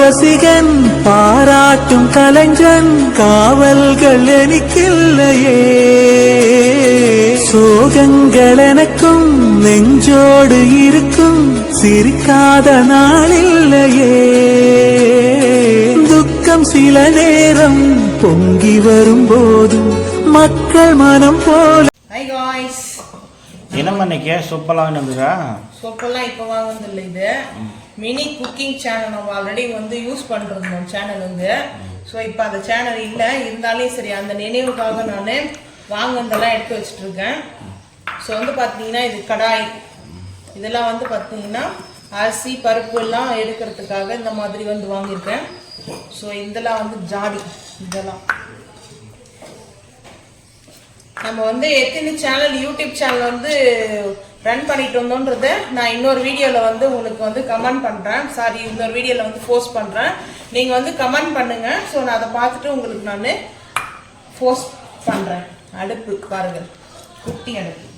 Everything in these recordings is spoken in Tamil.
ரசிகன் பாராட்டும் கலைஞன் காவல்கள் எனக்கில்லையே சோகங்கள் எனக்கும் நெஞ்சோடு இருக்கும் சிரிக்காத நாளில்லையே துக்கம் சில நேரம் பொங்கி வரும்போது மக்கள் மனம் போல என்னம்மா இன்னைக்கு சூப்பராக வந்துதா சூப்பர்லாம் இப்போ வாங்குனதில்லை இது மினி குக்கிங் சேனல் நம்ம ஆல்ரெடி வந்து யூஸ் பண்ணிருந்தோம் சேனல் வந்து ஸோ இப்போ அந்த சேனல் இல்லை இருந்தாலும் சரி அந்த நினைவுக்காக நான் வாங்கினதெல்லாம் எடுத்து வச்சுட்டு இருக்கேன் ஸோ வந்து பார்த்தீங்கன்னா இது கடாய் இதெல்லாம் வந்து பார்த்தீங்கன்னா அரிசி பருப்பு எல்லாம் எடுக்கிறதுக்காக இந்த மாதிரி வந்து வாங்கியிருக்கேன் ஸோ இதெல்லாம் வந்து ஜாடி இதெல்லாம் நம்ம வந்து எத்தனை சேனல் யூடியூப் சேனல் வந்து ரன் பண்ணிட்டு வந்தோன்றத நான் இன்னொரு வீடியோவில் வந்து உங்களுக்கு வந்து கமெண்ட் பண்ணுறேன் சாரி இன்னொரு வீடியோவில் வந்து போஸ்ட் பண்ணுறேன் நீங்கள் வந்து கமெண்ட் பண்ணுங்க ஸோ நான் அதை பார்த்துட்டு உங்களுக்கு நான் போஸ்ட் பண்ணுறேன் அடுப்பு பாருங்கள் குட்டி அடுப்பு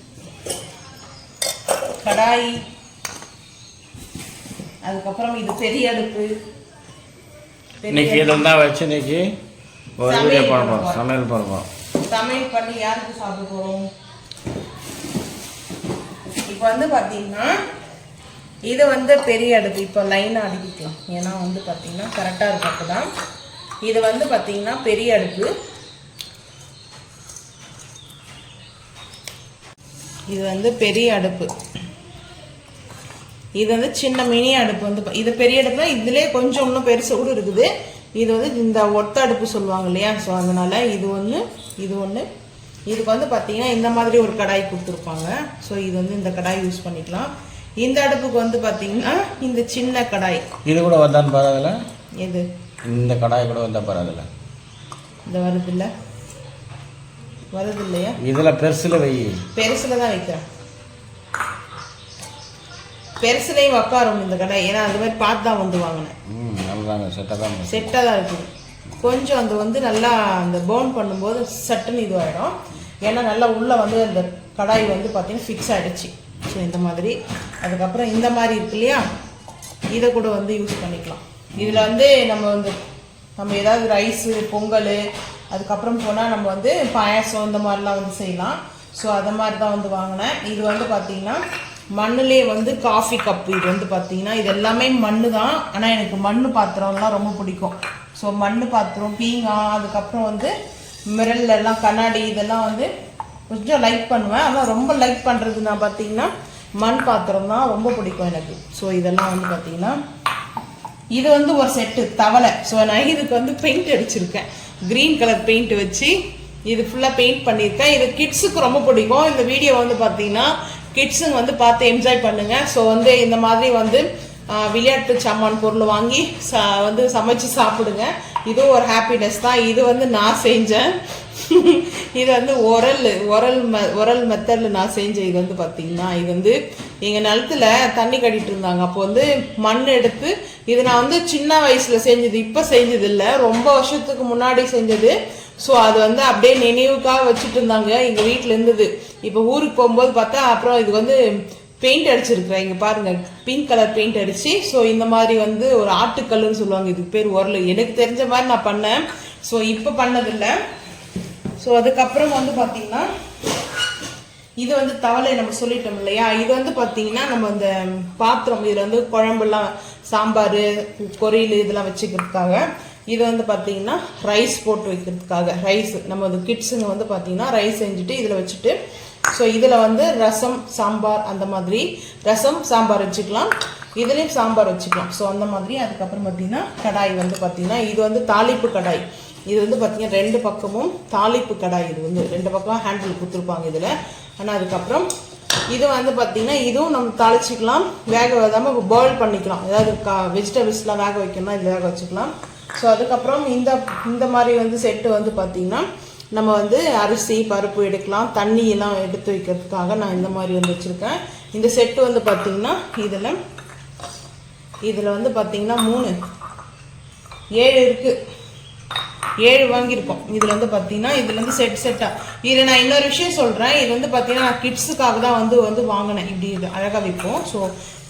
கடாய் அதுக்கப்புறம் இது பெரிய அடுப்பு இன்னைக்கு இதெல்லாம் வச்சு இன்னைக்கு ஒரு வீடியோ பண்ணுறோம் சமையல் பண்ணுறோம் சமையல் பண்ணி யாருக்கு சாப்பிட போகிறோம் இப்போ வந்து பார்த்தீங்கன்னா இது வந்து பெரிய அடுப்பு இப்போ லைனாக அடுக்கிக்கலாம் ஏன்னா வந்து பார்த்தீங்கன்னா கரெக்டாக இருக்கு அப்போ தான் இது வந்து பார்த்தீங்கன்னா பெரிய அடுப்பு இது வந்து பெரிய அடுப்பு இது வந்து சின்ன மினி அடுப்பு வந்து இது பெரிய அடுப்புனா இதுலேயே கொஞ்சம் இன்னும் பெருசு கூட இருக்குது இது வந்து இந்த ஒத்த அடுப்பு சொல்லுவாங்க இல்லையா ஸோ அதனால இது ஒன்று இதுக்கு வந்து பார்த்தீங்கன்னா இந்த மாதிரி ஒரு கடாய் கொடுத்துருப்பாங்க ஸோ இது வந்து இந்த கடாய் யூஸ் பண்ணிக்கலாம் இந்த அடுப்புக்கு வந்து பார்த்தீங்கன்னா இந்த சின்ன கடாய் இது கூட வந்தான்னு பரவாயில்ல எது இந்த கடாய் கூட வந்தால் பரவாயில்ல இந்த வருது இல்லையா இதில் பெருசில் பெருசில் தான் வைக்கிறேன் பெருசுலையும் உக்காரும் இந்த கடை ஏன்னா அது மாதிரி பார்த்து தான் வந்து வாங்கினேன் செட்டாக தான் இருக்குது கொஞ்சம் அது வந்து நல்லா அந்த பவுன் பண்ணும்போது சட்டுன்னு இதுவாகிடும் ஏன்னா நல்லா உள்ளே வந்து அந்த கடாய் வந்து பார்த்தீங்கன்னா ஃபிக்ஸ் ஆகிடுச்சு ஸோ இந்த மாதிரி அதுக்கப்புறம் இந்த மாதிரி இருக்கு இல்லையா இதை கூட வந்து யூஸ் பண்ணிக்கலாம் இதில் வந்து நம்ம ஏதாவது ரைஸு பொங்கல் அதுக்கப்புறம் போனால் நம்ம வந்து பாயாசம் இந்த மாதிரிலாம் வந்து செய்யலாம் ஸோ அதை மாதிரி தான் வந்து வாங்கினேன் இது வந்து பார்த்திங்கன்னா மண்ணுலேயே வந்து காஃபி கப்பு இது வந்து பார்த்தீங்கன்னா இது எல்லாமே மண்ணு தான் ஆனால் எனக்கு மண் பாத்திரம்லாம் ரொம்ப பிடிக்கும் ஸோ மண் பாத்திரம் பீங்காய் அதுக்கப்புறம் வந்து மிரல்லாம் கண்ணாடி இதெல்லாம் வந்து கொஞ்சம் லைக் பண்ணுவேன் ஆனால் ரொம்ப லைக் பண்ணுறது நான் பார்த்தீங்கன்னா மண் பாத்திரம் தான் ரொம்ப பிடிக்கும் எனக்கு ஸோ இதெல்லாம் வந்து பார்த்தீங்கன்னா இது வந்து ஒரு செட்டு தவளை ஸோ நான் இதுக்கு வந்து பெயிண்ட் அடிச்சிருக்கேன் க்ரீன் கலர் பெயிண்ட் வச்சு இது ஃபுல்லாக பெயிண்ட் பண்ணியிருக்கேன் இது கிட்ஸுக்கு ரொம்ப பிடிக்கும் இந்த வீடியோ வந்து பார்த்தீங்கன்னா கிட்ஸுங்க வந்து பார்த்து என்ஜாய் பண்ணுங்க ஸோ வந்து இந்த மாதிரி வந்து விளையாட்டு சாமான் பொருள் வாங்கி வந்து சமைச்சு சாப்பிடுங்க இதுவும் ஒரு ஹாப்பினஸ் தான் இது வந்து நான் செஞ்சேன் இது வந்து உரல் மெத்தடில் நான் செஞ்சேன் இது வந்து பார்த்தீங்கன்னா இது வந்து எங்கள் நிலத்துல தண்ணி கட்டிட்டு இருந்தாங்க அப்போ வந்து மண் எடுத்து இது நான் வந்து சின்ன வயசில் செஞ்சது இப்போ செஞ்சது இல்லை ரொம்ப வருஷத்துக்கு முன்னாடி செஞ்சது ஸோ அது வந்து அப்படியே நினைவுக்காக வச்சுட்டு இருந்தாங்க எங்கள் வீட்டில் இருந்தது இப்போ ஊருக்கு போகும்போது பார்த்தா அப்புறம் இது வந்து பெயிண்ட் அடிச்சிருக்கிறேன் இங்கே பாருங்கள் பிங்க் கலர் பெயிண்ட் அடிச்சு ஸோ இந்த மாதிரி வந்து ஒரு ஆட்டுக்கல்லுன்னு சொல்லுவாங்க இதுக்கு பேர் உரல் எனக்கு தெரிஞ்ச மாதிரி நான் பண்ணேன் ஸோ இப்போ பண்ணதில்லை ஸோ அதுக்கப்புறம் வந்து பார்த்தீங்கன்னா இது வந்து தவளை நம்ம சொல்லிட்டோம் இல்லையா இது வந்து பார்த்தீங்கன்னா நம்ம இந்த பாத்திரம் இதில் வந்து குழம்புலாம் சாம்பார் பொரியல் இதெல்லாம் வச்சுக்கிறதுக்காக இது வந்து பார்த்தீங்கன்னா ரைஸ் போட்டு வைக்கிறதுக்காக ரைஸ் நம்ம அது கிட்ஸுங்க வந்து பார்த்தீங்கன்னா ரைஸ் செஞ்சுட்டு இதில் வச்சுட்டு ஸோ இதில் வந்து ரசம் சாம்பார் அந்த மாதிரி ரசம் சாம்பார் வச்சுக்கலாம் இதுலேயும் சாம்பார் வச்சுக்கலாம் ஸோ அந்த மாதிரி அதுக்கப்புறம் பார்த்தீங்கன்னா கடாய் வந்து பார்த்தீங்கன்னா இது வந்து தாளிப்பு கடாய் இது வந்து பார்த்தீங்கன்னா ரெண்டு பக்கமும் தாளிப்பு கடாய் இது வந்து ரெண்டு பக்கம் ஹேண்டில் கொடுத்துருப்பாங்க இதில் ஆனால் அதுக்கப்புறம் இது வந்து பார்த்தீங்கன்னா இதுவும் நம்ம தாளிச்சிக்கலாம் வேக விடாமல் பாயில் பண்ணிக்கலாம் ஏதாவது வெஜிடபிள்ஸ்லாம் வேக வைக்கணும்னா இதில் வேக வச்சுக்கலாம் ஸோ அதுக்கப்புறம் இந்த மாதிரி வந்து செட்டு வந்து பார்த்திங்கன்னா நம்ம வந்து அரிசி பருப்பு எடுக்கலாம் தண்ணி எல்லாம் எடுத்து வைக்கிறதுக்காக நான் இந்த மாதிரி வந்து வச்சுருக்கேன் இந்த செட்டு வந்து பார்த்திங்கன்னா இதில் வந்து பார்த்திங்கன்னா 7 இருக்குது 7 வாங்கியிருக்கோம். இதில் வந்து பார்த்தீங்கன்னா இதில் வந்து செட்டாக இதில் நான் இன்னொரு விஷயம் சொல்கிறேன். இது வந்து பார்த்தீங்கன்னா நான் கிட்ஸுக்காக தான் வந்து வாங்கினேன். இப்படி இது அழகாக வைப்போம். ஸோ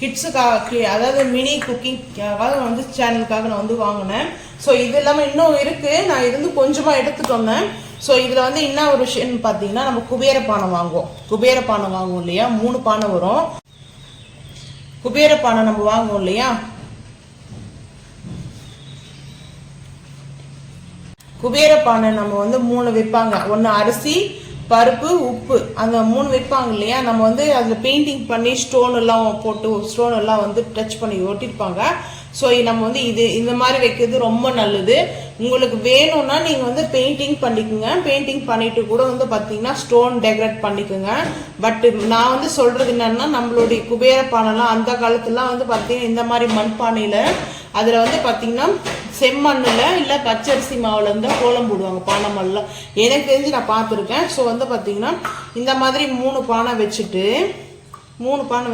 கிட்ஸுக்காக அதாவது மினி குக்கிங்காக வந்து சேனலுக்காக நான் வந்து வாங்கினேன். ஸோ இது இல்லாமல் இன்னும் இருக்குது. நான் இது வந்து கொஞ்சமாக எடுத்துகிட்டு வந்தேன். ஸோ இதில் வந்து என்ன ஒரு விஷயம்னு பார்த்தீங்கன்னா நம்ம குபேர பானை வாங்குவோம் இல்லையா, 3 பானை வரும். குபேர பானை நம்ம வாங்குவோம் இல்லையா, குபேர பானை நம்ம வந்து 3 வைப்பாங்க. ஒன்று அரிசி, பருப்பு, உப்பு, அந்த 3 வைப்பாங்க இல்லையா. நம்ம வந்து அதில் பெயிண்டிங் பண்ணி ஸ்டோன் எல்லாம் போட்டு ஸ்டோன் எல்லாம் வந்து டச் பண்ணி ஒட்டிருப்பாங்க. ஸோ நம்ம வந்து இந்த மாதிரி வைக்கிறது ரொம்ப நல்லது. உங்களுக்கு வேணும்னா நீங்கள் வந்து பெயிண்டிங் பண்ணிக்கோங்க. பெயிண்டிங் பண்ணிட்டு கூட வந்து பார்த்தீங்கன்னா ஸ்டோன் டெக்கரேட் பண்ணிக்கோங்க. பட் நான் வந்து சொல்கிறது என்னன்னா, நம்மளுடைய குபேர பானைலாம் அந்த காலத்துலாம் வந்து பார்த்தீங்கன்னா இந்த மாதிரி மண்பானையில் அதில் வந்து பார்த்தீங்கன்னா செம்மண்ணில் இல்லை பச்சரிசி மாவில் வந்து கோலம் போடுவாங்க பானை மாதிரிலாம். எனக்கு தெரிஞ்சு நான் பார்த்துருக்கேன். ஸோ வந்து பார்த்தீங்கன்னா இந்த மாதிரி 3 பானை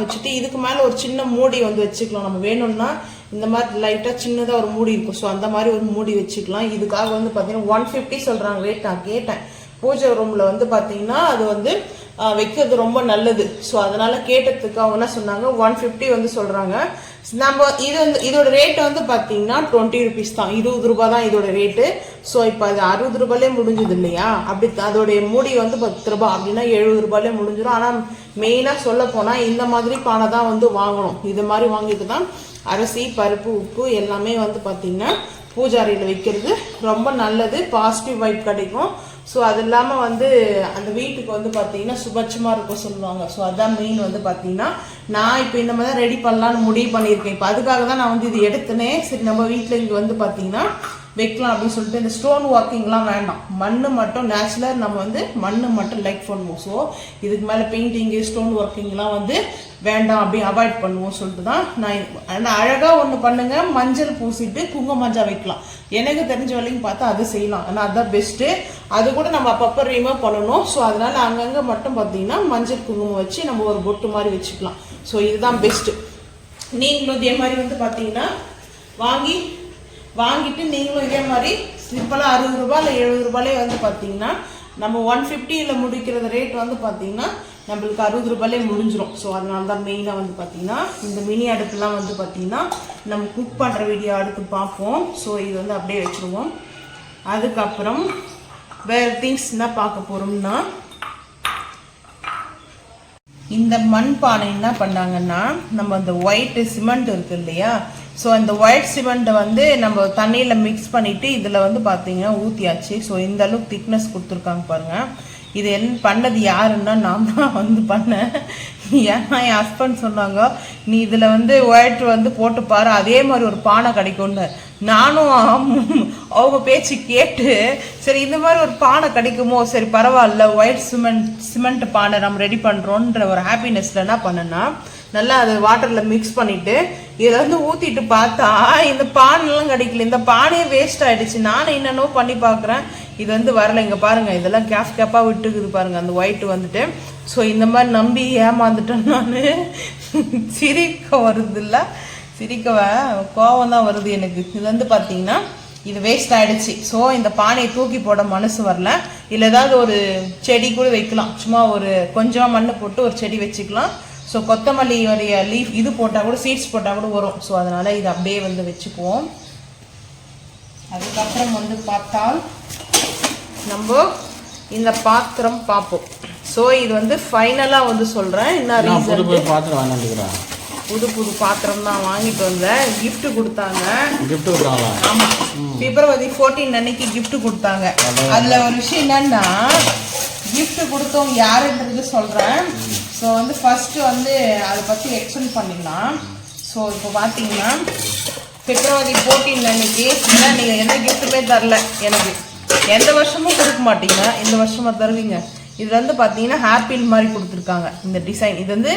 வச்சுட்டு இதுக்கு மேலே ஒரு சின்ன மூடி வந்து வச்சுக்கலாம். நம்ம வேணும்னா இந்த மாதிரி லைட்டாக சின்னதாக ஒரு மூடி இருக்கும். ஸோ அந்த மாதிரி ஒரு மூடி வச்சுக்கலாம். இதுக்காக வந்து பார்த்தீங்கன்னா 150 சொல்கிறாங்க ரேட். நான் கேட்டேன் பூஜை ரூமில் வந்து பார்த்தீங்கன்னா அது வந்து வைக்கிறது ரொம்ப நல்லது. ஸோ அதனால் கேட்டதுக்கு அவங்க என்ன சொன்னாங்க, 150 வந்து சொல்கிறாங்க. நம்ம இது வந்து இதோட ரேட்டு வந்து பார்த்தீங்கன்னா 20 ருபீஸ் தான், 20 ரூபா தான் இதோட ரேட்டு. ஸோ இப்போ அது 60 ரூபாயிலே முடிஞ்சுது இல்லையா. அப்படி அதோடைய மூடி வந்து 10 ரூபா அப்படின்னா 70 ரூபாயிலே முடிஞ்சிடும். ஆனால் மெயினாக சொல்ல போனால் இந்த மாதிரி பானை தான் வந்து வாங்கணும். இது மாதிரி வாங்கிட்டு தான் அரிசி, பருப்பு, உப்பு எல்லாமே வந்து பார்த்தீங்கன்னா பூஜாரியில் வைக்கிறது ரொம்ப நல்லது. பாசிட்டிவ் வைப் கிடைக்கும். ஸோ அது இல்லாமல் வந்து அந்த வீட்டுக்கு வந்து பார்த்தீங்கன்னா சுபட்சமாக இருக்கும் சொல்லுவாங்க. ஸோ அதான் மெயின் வந்து பார்த்தீங்கன்னா நான் இப்போ இந்த மாதிரி தான் ரெடி பண்ணலான்னு முடிவு பண்ணியிருக்கேன். இப்போ அதுக்காக தான் நான் வந்து இது எடுத்துனேன். சரி நம்ம வீட்டில் இங்கே வந்து பார்த்தீங்கன்னா வைக்கலாம் அப்படின்னு சொல்லிட்டு இந்த ஸ்டோன் ஒர்க்கிங்லாம் வேண்டாம், மண் மட்டும் நேச்சுரல் நம்ம வந்து மண் மட்டும் லைக் பண்ணுவோம். ஸோ இதுக்கு மேலே பெயிண்டிங்கு ஸ்டோன் ஒர்க்கிங்லாம் வந்து வேண்டாம் அப்படி அவாய்ட் பண்ணுவோம் சொல்லிட்டு தான் நான் அழகாக ஒன்று பண்ணுங்க, மஞ்சள் பூசிட்டு குங்கும மஞ்சள் வைக்கலாம். எனக்கு தெரிஞ்ச வரைக்கும் பார்த்தா அது செய்யலாம். ஆனால் அதுதான் பெஸ்ட்டு. அது கூட நம்ம அப்பப்போ ரிமூவ் பண்ணணும். ஸோ அதனால அங்கங்கே மட்டும் பார்த்தீங்கன்னா மஞ்சள் குங்குமம் வச்சு நம்ம ஒரு பொட்டு மாதிரி வச்சுக்கலாம். ஸோ இதுதான் பெஸ்ட்டு. நீங்களும் இதே மாதிரி வந்து பார்த்தீங்கன்னா வாங்கிட்டு நீங்களும் இதே மாதிரி சிம்பிளாக 60 ரூபா இல்லை 70 ரூபாயிலே வந்து பார்த்தீங்கன்னா நம்ம 150 முடிக்கிறது ரேட் வந்து பார்த்தீங்கன்னா நம்மளுக்கு 60 ரூபாயிலே முடிஞ்சிடும். ஸோ அதனால தான் மெயினாக வந்து பார்த்தீங்கன்னா இந்த மினி அடுப்புலாம் வந்து பார்த்தீங்கன்னா நம்ம குக் பண்ணுற வீடியோ அடுத்து பார்ப்போம். ஸோ இது வந்து அப்படியே வச்சுருவோம். அதுக்கப்புறம் வேறு திங்ஸ் என்ன பார்க்க போகிறோம்னா, இந்த மண் பானை என்ன பண்ணாங்கன்னா நம்ம அந்த ஒயிட் சிமெண்ட் இருக்கு இல்லையா. ஸோ அந்த ஒயிட் சிமெண்ட்டை வந்து நம்ம தண்ணியில் மிக்ஸ் பண்ணிவிட்டு இதில் வந்து பார்த்தீங்கன்னா ஊற்றியாச்சு. ஸோ இந்த அளவுக்கு திக்னஸ் கொடுத்துருக்காங்க பாருங்கள். இது என்ன பண்ணது யாருன்னா நான் தான் வந்து பண்ணேன். ஏன்னா என் ஹஸ்பண்ட் சொன்னாங்க, நீ இதில் வந்து ஒயிட் வந்து போட்டு பாரு அதே மாதிரி ஒரு பானை கிடைக்கும்னு. நானும் அவங்க பேச்சு கேட்டு சரி இந்த மாதிரி ஒரு பானை கிடைக்குமோ, சரி பரவாயில்ல ஒயிட் சிமெண்ட் பானை நம்ம ரெடி பண்ணுறோன்ற ஒரு ஹாப்பினஸில் என்ன பண்ணேன்னா நல்லா அதை வாட்டரில் மிக்ஸ் பண்ணிவிட்டு இதில் வந்து ஊற்றிட்டு பார்த்தா இந்த பானைலாம் கிடைக்கல. இந்த பானையே வேஸ்ட் ஆகிடுச்சு. நானும் என்னென்னோ பண்ணி பார்க்குறேன், இது வந்து வரல. இங்கே பாருங்கள் இதெல்லாம் கேப்பாக விட்டுக்குது பாருங்கள் அந்த ஒயிட்டு வந்துட்டு. ஸோ இந்த மாதிரி நம்பி ஏமாந்துட்டேன் நான். சிரிக்க வருது இல்லை, கோவம் தான் வருது எனக்கு. இது வந்து பார்த்தீங்கன்னா இது வேஸ்ட் ஆகிடுச்சு. ஸோ இந்த பானையை தூக்கி போட மனசு வரல. இல்லை ஏதாவது ஒரு செடி கூட வைக்கலாம், சும்மா ஒரு கொஞ்சம் மண் போட்டு ஒரு செடி வச்சுக்கலாம். ஸோ கொத்தமல்லியோடைய லீஃப் இது போட்டால் கூட சீட்ஸ் போட்டால் கூட வரும். ஸோ அதனால் இது அப்படியே வந்து வச்சுக்குவோம். அதுக்கப்புறம் வந்து பார்த்தால் நம்ம இந்த பாத்திரம் பார்ப்போம். ஸோ இது வந்து ஃபைனலாக வந்து சொல்கிறேன் என்ன ரீசன். புது பாத்திரம் தான் வாங்கிட்டு வந்தேன். கிஃப்ட் கொடுத்தாங்க. ஆமாம், பிப்ரவரி 14 அன்னைக்கு கிஃப்ட் கொடுத்தாங்க. அதில் ஒரு விஷயம் என்னன்னா கிஃப்ட் கொடுத்தவங்க யாருன்றது சொல்கிறேன். ஸோ வந்து ஃபஸ்ட்டு வந்து அதை பற்றி எக்ஸ்பிளைன் பண்ணிடலாம். ஸோ இப்போ பார்த்தீங்கன்னா பிப்ரவரி 14 அன்னைக்கு ஏன்னா நீங்கள் எந்த கிஃப்ட்டுமே தரல எனக்கு, எந்த வருஷமும் கொடுக்க மாட்டீங்க, இந்த வருஷமாக தருவீங்க. இதில் வந்து பார்த்தீங்கன்னா ஆப்பிள் மாதிரி கொடுத்துருக்காங்க இந்த டிசைன். இது வந்து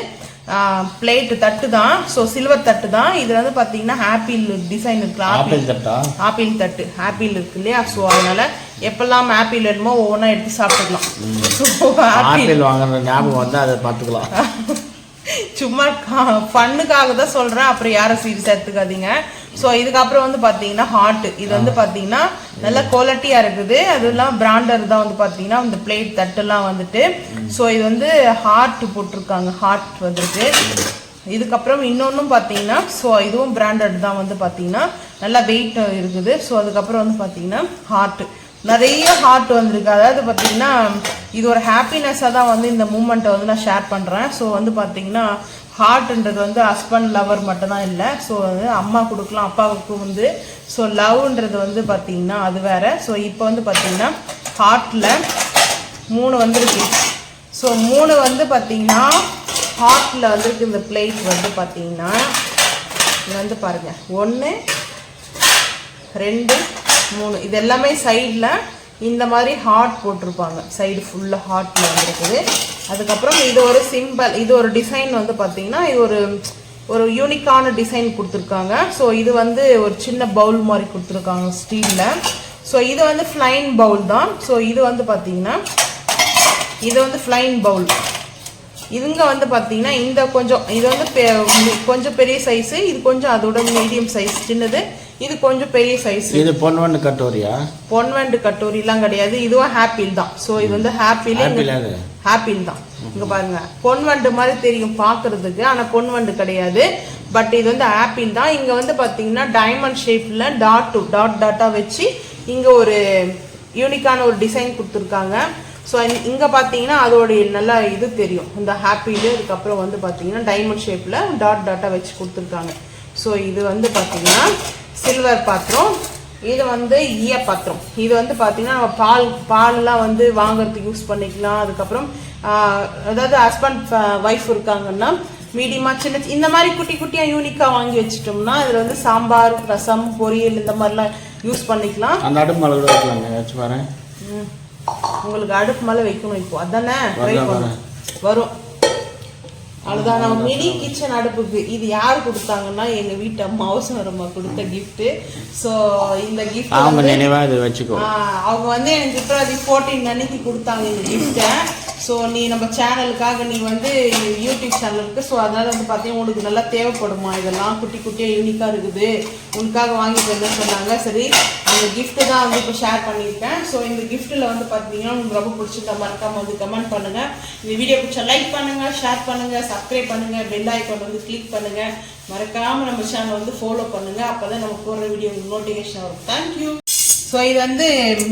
பிளேட்டு தட்டு தான். ஸோ சில்வர் தட்டு தான். இதில் வந்து பார்த்தீங்கன்னா ஆப்பிள் டிசைன் இருக்குல்ல, ஆப்பிள் தட்டு ஆப்பிள் இருக்கு இல்லையா. ஸோ அதனால எப்பெல்லாம் ஆப்பிள் வேணுமோ ஒவ்வொன்றா எடுத்து சாப்பிட்டுக்கலாம். ஸோ ஆப்பிள் வாங்குற ஞாபகம் வந்து அதை பார்த்துக்கலாம். சும்மா ஃபன்னுக்காக தான் சொல்கிறேன், அப்புறம் யாரும் சீரியஸாக எடுத்துக்காதீங்க. ஸோ இதுக்கப்புறம் வந்து பார்த்தீங்கன்னா ஹார்ட்டு. இது வந்து பார்த்தீங்கன்னா நல்ல குவாலிட்டியாக இருக்குது. அதெல்லாம் பிராண்டட் தான் வந்து பார்த்தீங்கன்னா இந்த பிளேட் தட்டுலாம் வந்துட்டு. ஸோ இது வந்து ஹார்ட் போட்டிருக்காங்க, ஹார்ட் வந்துருக்கு. இதுக்கப்புறம் இன்னொன்றும் பார்த்தீங்கன்னா ஸோ இதுவும் பிராண்டட் தான் வந்து பார்த்தீங்கன்னா நல்லா வெயிட் இருக்குது. ஸோ அதுக்கப்புறம் வந்து பார்த்தீங்கன்னா ஹார்ட், நிறைய ஹார்ட் வந்திருக்கு. அதாவது பார்த்தீங்கன்னா இது ஒரு ஹாப்பினஸ்ஸாக தான் வந்து இந்த மூமெண்ட்டை வந்து நான் ஷேர் பண்ணுறேன். ஸோ வந்து பார்த்தீங்கன்னா ஹார்ட்ன்றது வந்து ஹஸ்பண்ட் லவர் மட்டும்தான் இல்லை. ஸோ வந்து அம்மா கொடுக்கலாம், அப்பாவுக்கும் வந்து. ஸோ லவ்ன்றது வந்து பார்த்தீங்கன்னா அது வேறு. ஸோ இப்போ வந்து பார்த்தீங்கன்னா ஹார்ட்டில் 3 வந்துருக்கு. ஸோ 3 வந்து பார்த்தீங்கன்னா ஹார்ட்டில் வந்துருக்கு. இந்த பிளேட் வந்து பார்த்தீங்கன்னா இது வந்து பாருங்கள் 1 2 3 இது எல்லாமே சைடில் இந்த மாதிரி ஹார்ட் போட்டிருப்பாங்க. சைடு ஃபுல்லாக ஹார்ட்டில் வந்துருக்குது. அதுக்கப்புறம் இது ஒரு சிம்பிள், இது ஒரு டிசைன் வந்து பார்த்தீங்கன்னா இது ஒரு யூனிக்கான டிசைன் கொடுத்துருக்காங்க. ஸோ இது வந்து ஒரு சின்ன பவுல் மாதிரி கொடுத்துருக்காங்க ஸ்டீலில். ஸோ இது வந்து ஃப்ளைன் பவுல் தான். ஸோ இது வந்து பார்த்தீங்கன்னா இது வந்து ஃப்ளைன் பவுல். இதுங்க வந்து பார்த்தீங்கன்னா இந்த கொஞ்சம் இது வந்து கொஞ்சம் பெரிய சைஸு, இது கொஞ்சம் அதோட மீடியம் சைஸ் சின்னது, இது கொஞ்சம் பெரிய சைஸ். இது பொன்வண்டு கட்டோரியா? பொன்வண்டு கட்டோரிலாம் கிடையாது, இதுவும் ஹாப்பிள் தான். ஸோ இது வந்து ஹாப்பிள் தான். இங்கே பாருங்க பொன்வண்டு மாதிரி தெரியும் பார்க்கறதுக்கு, ஆனால் பொன்வண்டு கிடையாது. பட் இது வந்து ஆப்பிள் தான். இங்கே வந்து பார்த்தீங்கன்னா டைமண்ட் ஷேப்பில் டாட்டாக வச்சு இங்கே ஒரு யூனிக்கான ஒரு டிசைன் கொடுத்துருக்காங்க. ஸோ இங்கே பார்த்தீங்கன்னா அதோடைய நல்லா இது தெரியும் இந்த ஹாப்பிள். இதுக்கப்புறம் வந்து பார்த்தீங்கன்னா டைமண்ட் ஷேப்பில் டாட்டாக வச்சு கொடுத்துருக்காங்க. ஸோ இது வந்து பார்த்தீங்கன்னா சில்வர் பாத்திரம், இது வந்து ஈய பாத்திரம். இது வந்து பார்த்தீங்கன்னா நம்ம பால்லாம் வந்து வாங்குறதுக்கு யூஸ் பண்ணிக்கலாம். அதுக்கப்புறம் அதாவது ஹஸ்பண்ட் ஒய்ஃப் இருக்காங்கன்னா மீடியமாக சின்ன இந்த மாதிரி குட்டி குட்டியாக யூனிக்காக வாங்கி வச்சுட்டோம்னா இதில் வந்து சாம்பார், ரசம், பொரியல் இந்த மாதிரிலாம் யூஸ் பண்ணிக்கலாம். அந்த அடுப்பு மேலே கூட வைக்கலாங்க, வச்சு பாரு. உங்களுக்கு அடுப்பு மேலே வைக்கணும் இப்போ, அதானே வரும். அதுதான் நம்ம மினி கிச்சன் அடுப்புக்கு இது யார் கொடுத்தாங்கன்னா எங்கள் வீட்டு அம்மா அவசரமாக கொடுத்த கிஃப்ட்டு. ஸோ இந்த கிஃப்ட் அவங்க நினைவாக இதை வச்சுக்கோ. அவங்க வந்து எனக்கு பிப்ரவரி 14 அன்னைக்கு கொடுத்தாங்க இந்த கிஃப்ட்டை. ஸோ நீ நம்ம சேனலுக்காக நீ வந்து யூடியூப் சேனல் இருக்குது. ஸோ அதனால் வந்து பார்த்தீங்கன்னா உனக்கு நல்லா தேவைப்படுமா, இதெல்லாம் குட்டி குட்டியாக யூனிக்காக இருக்குது, உனக்காக வாங்கிட்டு வந்து சொன்னாங்க. சரி அந்த கிஃப்ட்டு தான் வந்து இப்போ ஷேர் பண்ணியிருக்கேன். ஸோ இந்த கிஃப்ட்டில் வந்து பார்த்தீங்கன்னா உங்களுக்கு ரொம்ப பிடிச்சிருந்தா மறக்காம வந்து கமெண்ட் பண்ணுங்கள். இந்த வீடியோ பிடிச்சா லைக் பண்ணுங்கள், ஷேர் பண்ணுங்கள், சப்ஸ்கிரைப் பண்ணுங்கள், பெல் ஐக்கான் வந்து கிளிக் பண்ணுங்கள். மறக்காமல் நம்ம சேனல் வந்து ஃபாலோ பண்ணுங்கள். அப்போ தான் நம்ம போடுற வீடியோ நோட்டிஃபிகேஷன் வரும். தேங்க்யூ. ஸோ இது வந்து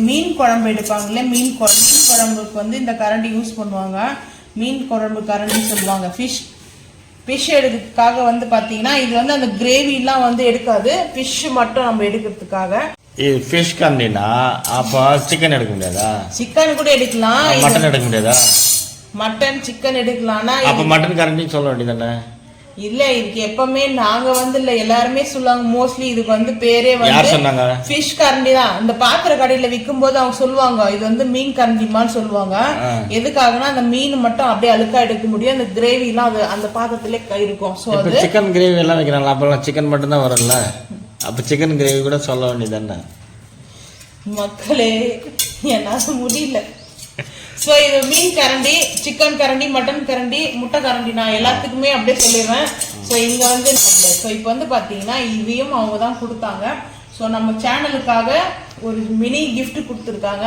மீன் குழம்பு எடுப்பாங்கல்ல, மீன் குழம்புக்கு வந்து இந்த கரண்டி யூஸ் பண்ணுவாங்க. மீன் குழம்பு கரண்டி சொல்லுவாங்க. ஃபிஷ் எடுக்கிறதுக்காக வந்து பார்த்தீங்கன்னா இது வந்து அந்த கிரேவிலாம் வந்து எடுக்காது, ஃபிஷ் மட்டும் நம்ம எடுக்கிறதுக்காக. இது ஃபிஷ் கரண்டினா அப்போ சிக்கன் எடுக்க முடியாதா? சிக்கன் கூட எடுக்கலாம், மட்டன் எடுக்க முடியாதா? மட்டன் சிக்கன் எடுக்கலாம்னா அப்போ மட்டன் கரண்டின்னு சொல்ல வேண்டியதானே? இல்லை இதுக்கு எப்பவுமே நாங்கள் வந்து இல்லை எல்லாருமே சொல்லுவாங்க. மோஸ்ட்லி இதுக்கு வந்து பேரே வந்து ஃபிஷ் கரண்டி தான். இந்த பாத்திர கடையில் விற்கும் போது அவங்க சொல்லுவாங்க இது வந்து மீன் கரண்டிமான்னு சொல்லுவாங்க. எதுக்காகனா அந்த மீன் மட்டும் அப்படியே அழுக்கா எடுக்க முடியும், அந்த கிரேவிலாம் அது அந்த பாத்திரத்திலே இருக்கும். ஸோ அது சிக்கன் கிரேவி எல்லாம் வைக்கிறாங்க, அப்பெல்லாம் சிக்கன் மட்டும் தான் வரும்ல, அப்போ சிக்கன் கிரேவி கூட சொல்ல வேண்டியதானே? மக்களே என்னால் முடியல. ஸோ இது மீன் கரண்டி, சிக்கன் கரண்டி, மட்டன் கரண்டி, முட்டை கரண்டி நான் எல்லாத்துக்குமே அப்படியே சொல்லிடுறேன். ஸோ இங்கே வந்து ஸோ இப்போ வந்து பார்த்தீங்கன்னா இதையும் அவங்க தான் கொடுத்தாங்க. ஸோ நம்ம சேனலுக்காக ஒரு மினி கிஃப்ட் கொடுத்துருக்காங்க.